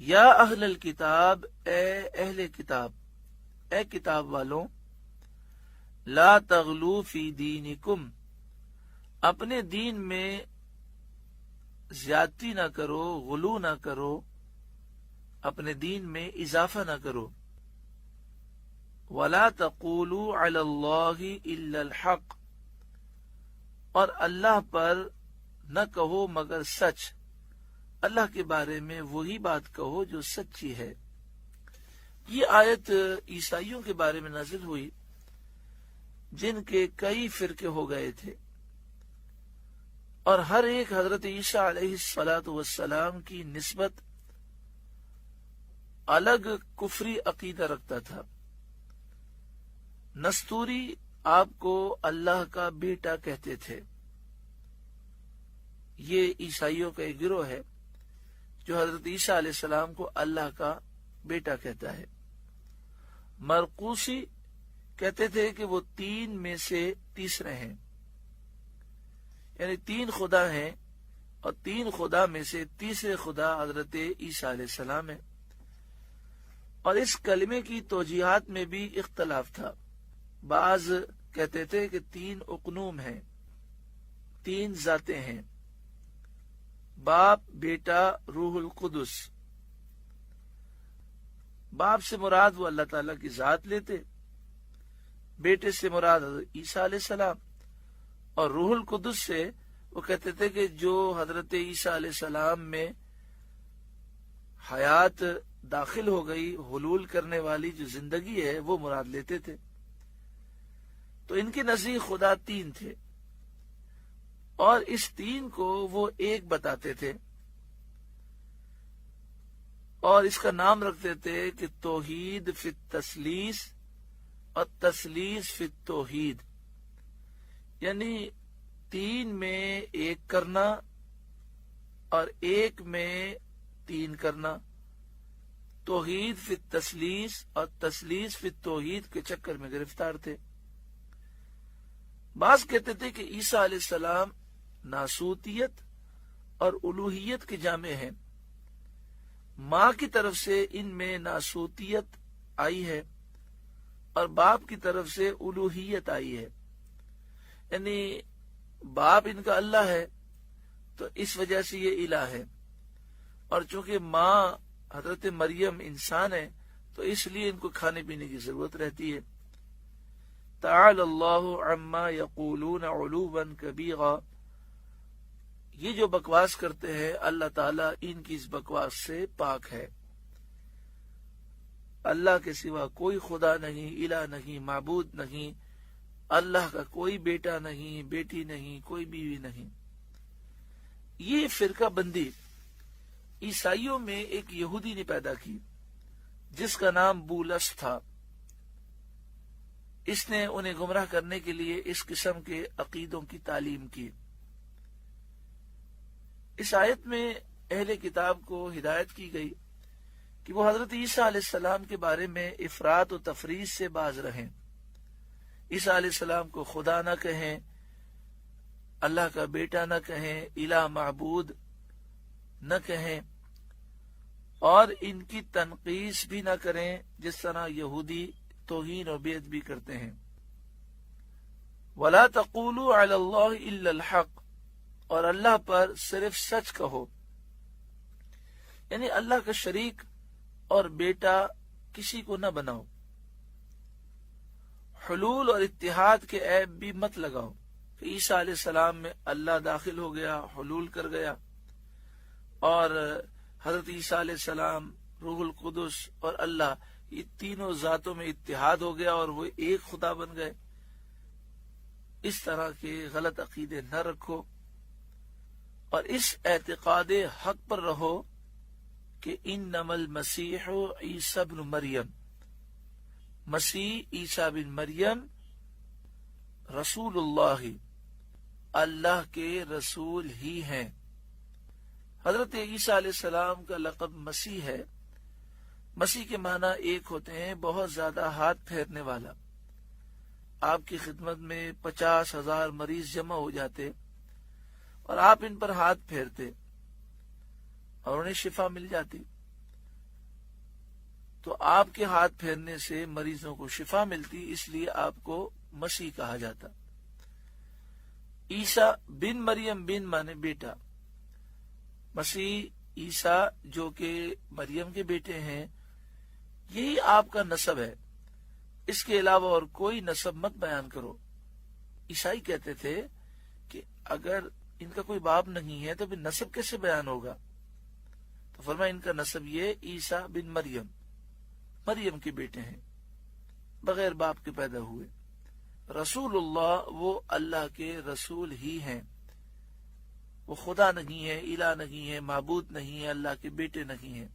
یا اہل الکتاب، اے اہل کتاب، اے کتاب والوں، لا تغلو فی دینکم، اپنے دین میں زیادتی نہ کرو، غلو نہ کرو، اپنے دین میں اضافہ نہ کرو. ولا تقولوا علی اللہ الا الحق، اور اللہ پر نہ کہو مگر سچ، اللہ کے بارے میں وہی بات کہو جو سچی ہے. یہ آیت عیسائیوں کے بارے میں نازل ہوئی جن کے کئی فرقے ہو گئے تھے، اور ہر ایک حضرت عیسیٰ علیہ السلام کی نسبت الگ کفری عقیدہ رکھتا تھا. نستوری آپ کو اللہ کا بیٹا کہتے تھے. یہ عیسائیوں کا ایک گروہ ہے جو حضرت عیسیٰ علیہ السلام کو اللہ کا بیٹا کہتا ہے. مرقوسی کہتے تھے کہ وہ 3 میں سے تیسرے ہیں، یعنی 3 خدا ہیں اور 3 خدا میں سے تیسرے خدا حضرت عیسیٰ علیہ السلام ہے. اور اس کلمے کی توجیہات میں بھی اختلاف تھا. بعض کہتے تھے کہ 3 اقنوم ہیں، 3 ذاتیں ہیں، باپ، بیٹا، روح القدس. باپ سے مراد وہ اللہ تعالیٰ کی ذات لیتے، بیٹے سے مراد حضرت عیسیٰ علیہ السلام، اور روح القدس سے وہ کہتے تھے کہ جو حضرت عیسیٰ علیہ السلام میں حیات داخل ہو گئی، حلول کرنے والی جو زندگی ہے وہ مراد لیتے تھے. تو ان کے نزدیک خدا 3 تھے، اور اس 3 کو وہ ایک بتاتے تھے، اور اس کا نام رکھتے تھے کہ توحید فی التثلیث اور تثلیث فی التوحید، یعنی 3 میں 1 کرنا اور 1 میں 3 کرنا. توحید فی التثلیث اور تثلیث فی التوحید کے چکر میں گرفتار تھے. بعض کہتے تھے کہ عیسیٰ علیہ السلام ناسوتیت اور الوہیت کے جامع ہیں. ماں کی طرف سے ان میں ناسوتیت آئی ہے اور باپ کی طرف سے الوہیت آئی ہے، یعنی باپ ان کا اللہ ہے تو اس وجہ سے یہ الہ ہے، اور چونکہ ماں حضرت مریم انسان ہے تو اس لیے ان کو کھانے پینے کی ضرورت رہتی ہے. تعالی اللہ عما یقولون علوا کبیرا، یہ جو بکواس کرتے ہیں اللہ تعالیٰ ان کی اس بکواس سے پاک ہے. اللہ کے سوا کوئی خدا نہیں، الہ نہیں، معبود نہیں. اللہ کا کوئی بیٹا نہیں، بیٹی نہیں، کوئی بیوی نہیں. یہ فرقہ بندی عیسائیوں میں ایک یہودی نے پیدا کی جس کا نام بولس تھا. اس نے انہیں گمراہ کرنے کے لیے اس قسم کے عقیدوں کی تعلیم کی. اس آیت میں اہل کتاب کو ہدایت کی گئی کہ وہ حضرت عیسیٰ علیہ السلام کے بارے میں افراط و تفریط سے باز رہیں. عیسیٰ علیہ السلام کو خدا نہ کہیں، اللہ کا بیٹا نہ کہیں، الہ معبود نہ کہیں، اور ان کی تنقیص بھی نہ کریں جس طرح یہودی توہین و بیعت بھی کرتے ہیں. وَلَا تَقُولُوا عَلَى اللَّهِ إِلَّا الْحَقِّ، اور اللہ پر صرف سچ کہو، یعنی اللہ کا شریک اور بیٹا کسی کو نہ بناؤ. حلول اور اتحاد کے عیب بھی مت لگاؤ کہ عیسیٰ علیہ السلام میں اللہ داخل ہو گیا، حلول کر گیا، اور حضرت عیسیٰ علیہ السلام، روح القدس اور اللہ، یہ تینوں ذاتوں میں اتحاد ہو گیا اور وہ ایک خدا بن گئے. اس طرح کے غلط عقیدے نہ رکھو، اور اس اعتقاد حق پر رہو کہ انما المسیح عیسی بن مریم، مسیح عیسیٰ بن مریم رسول اللہ، اللہ کے رسول ہی ہیں. حضرت عیسیٰ علیہ السلام کا لقب مسیح ہے. مسیح کے معنی ایک ہوتے ہیں بہت زیادہ ہاتھ پھیرنے والا. آپ کی خدمت میں 50,000 مریض جمع ہو جاتے اور آپ ان پر ہاتھ پھیرتے اور انہیں شفا مل جاتی. تو آپ کے ہاتھ پھیرنے سے مریضوں کو شفا ملتی، اس لیے آپ کو مسیح کہا جاتا۔ عیسیٰ بن مریم، بن مانے بیٹا، مسیح عیسیٰ جو کہ مریم کے بیٹے ہیں، یہی آپ کا نسب ہے، اس کے علاوہ اور کوئی نسب مت بیان کرو۔ عیسائی کہتے تھے کہ اگر ان کا کوئی باپ نہیں ہے تو پھر نسب کیسے بیان ہوگا؟ تو فرمایا ان کا نسب یہ عیسیٰ بن مریم، مریم کے بیٹے ہیں، بغیر باپ کے پیدا ہوئے۔ رسول اللہ، وہ اللہ کے رسول ہی ہیں، وہ خدا نہیں ہے، الہ نہیں ہے، معبود نہیں ہے، اللہ کے بیٹے نہیں ہیں۔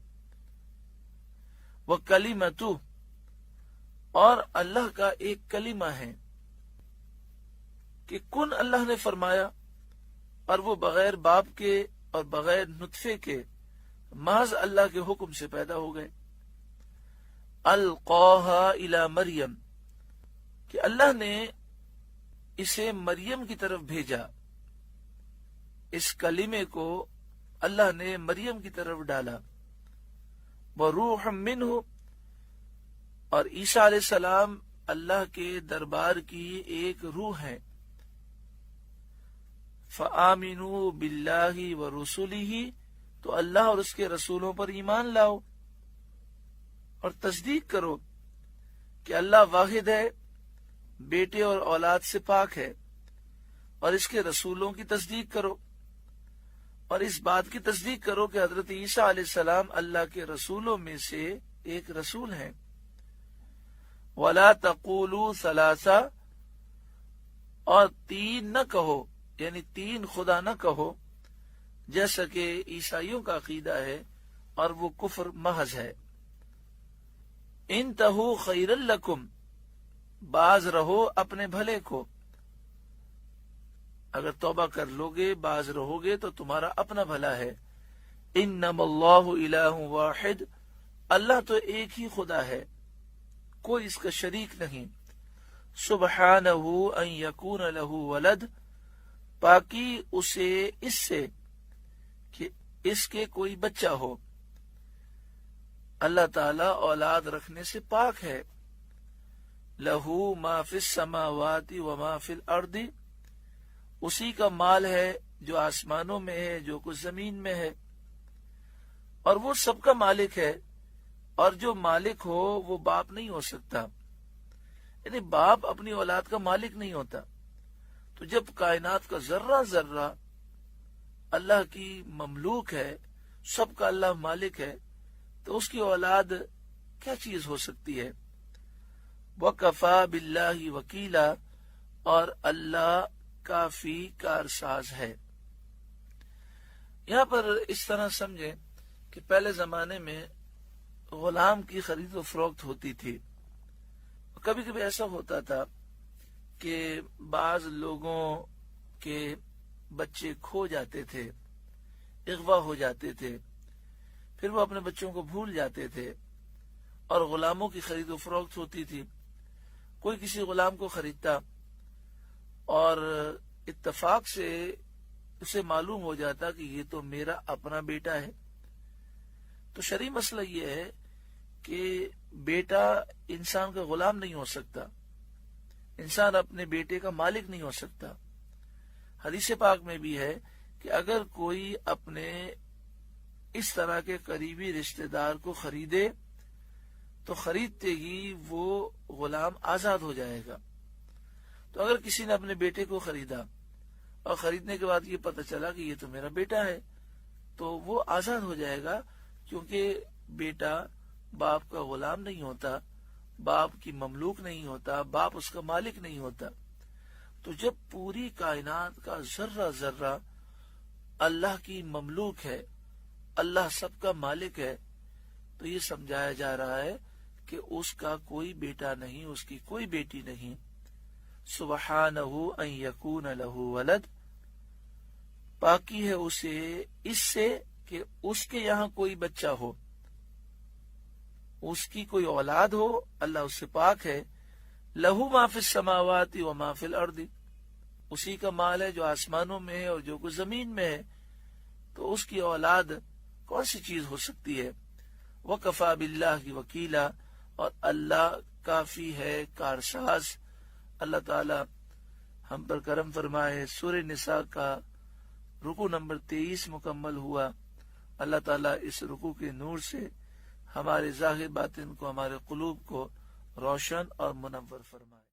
وہ کلمۃ، اور اللہ کا ایک کلمہ ہے کہ کن اللہ نے فرمایا، اور وہ بغیر باپ کے اور بغیر نطفے کے محض اللہ کے حکم سے پیدا ہو گئے۔ القاہا الی مریم، کہ اللہ نے اسے مریم کی طرف بھیجا، اس کلمے کو اللہ نے مریم کی طرف ڈالا۔ وروح منہ، اور عیسیٰ علیہ السلام اللہ کے دربار کی ایک روح ہے۔ فآمنوا باللہ ورسلہ، تو اللہ اور اس کے رسولوں پر ایمان لاؤ اور تصدیق کرو کہ اللہ واحد ہے، بیٹے اور اولاد سے پاک ہے، اور اس کے رسولوں کی تصدیق کرو، اور اس بات کی تصدیق کرو کہ حضرت عیسیٰ علیہ السلام اللہ کے رسولوں میں سے ایک رسول ہیں۔ وَلَا تَقُولُوا ثَلَاثَةٌ، اور تین نہ کہو، یعنی تین خدا نہ کہو، جیسا کہ عیسائیوں کا عقیدہ ہے، اور وہ کفر محض ہے۔ انتہوا خیرا لکم، باز رہو اپنے بھلے کو، اگر توبہ کر لو گے، باز رہو گے تو تمہارا اپنا بھلا ہے۔ انما اللہ الہ واحد، اللہ تو ایک ہی خدا ہے، کوئی اس کا شریک نہیں۔ سبحانہ ان یکون لہ ولد، پاکی اسے اس سے کہ اس کے کوئی بچہ ہو، اللہ تعالی اولاد رکھنے سے پاک ہے۔ لہو ما فی السماوات وما فی الارض، اسی کا مال ہے جو آسمانوں میں ہے، جو کچھ زمین میں ہے، اور وہ سب کا مالک ہے، اور جو مالک ہو وہ باپ نہیں ہو سکتا، یعنی باپ اپنی اولاد کا مالک نہیں ہوتا۔ تو جب کائنات کا ذرہ ذرہ اللہ کی مملوک ہے، سب کا اللہ مالک ہے، تو اس کی اولاد کیا چیز ہو سکتی ہے؟ وَكَفَى بِاللَّهِ وَكِيلًا، اور اللہ کافی کارساز ہے۔ یہاں پر اس طرح سمجھیں کہ پہلے زمانے میں غلام کی خرید و فروخت ہوتی تھی، کبھی کبھی ایسا ہوتا تھا کہ بعض لوگوں کے بچے کھو جاتے تھے، اغوا ہو جاتے تھے، پھر وہ اپنے بچوں کو بھول جاتے تھے، اور غلاموں کی خرید و فروخت ہوتی تھی۔ کوئی کسی غلام کو خریدتا اور اتفاق سے اسے معلوم ہو جاتا کہ یہ تو میرا اپنا بیٹا ہے، تو شرعی مسئلہ یہ ہے کہ بیٹا انسان کا غلام نہیں ہو سکتا، انسان اپنے بیٹے کا مالک نہیں ہو سکتا۔ حدیث پاک میں بھی ہے کہ اگر کوئی اپنے اس طرح کے قریبی رشتہ دار کو خریدے تو خریدتے ہی وہ غلام آزاد ہو جائے گا۔ تو اگر کسی نے اپنے بیٹے کو خریدا اور خریدنے کے بعد یہ پتہ چلا کہ یہ تو میرا بیٹا ہے، تو وہ آزاد ہو جائے گا، کیونکہ بیٹا باپ کا غلام نہیں ہوتا، باپ کی مملوک نہیں ہوتا، باپ اس کا مالک نہیں ہوتا۔ تو جب پوری کائنات کا ذرہ ذرہ اللہ کی مملوک ہے، اللہ سب کا مالک ہے، تو یہ سمجھایا جا رہا ہے کہ اس کا کوئی بیٹا نہیں، اس کی کوئی بیٹی نہیں۔ سبحانہ ان یکون لہ ولد، پاکی ہے اسے اس سے کہ اس کے یہاں کوئی بچہ ہو، اس کی کوئی اولاد ہو، اللہ اس سے پاک ہے۔ لہو ما فی السماوات و ما فی الارض، اسی کا مال ہے جو آسمانوں میں ہے اور جو کچھ زمین میں ہے، تو اس کی اولاد کون سی چیز ہو سکتی ہے؟ وکفا باللہ وکیلا، اور اللہ کافی ہے کارساز۔ اللہ تعالی ہم پر کرم فرمائے۔ سورہ نساء کا رکوع نمبر 23 مکمل ہوا۔ اللہ تعالیٰ اس رکوع کے نور سے ہمارے ظاہر باطن کو، ہمارے قلوب کو روشن اور منور فرمائے۔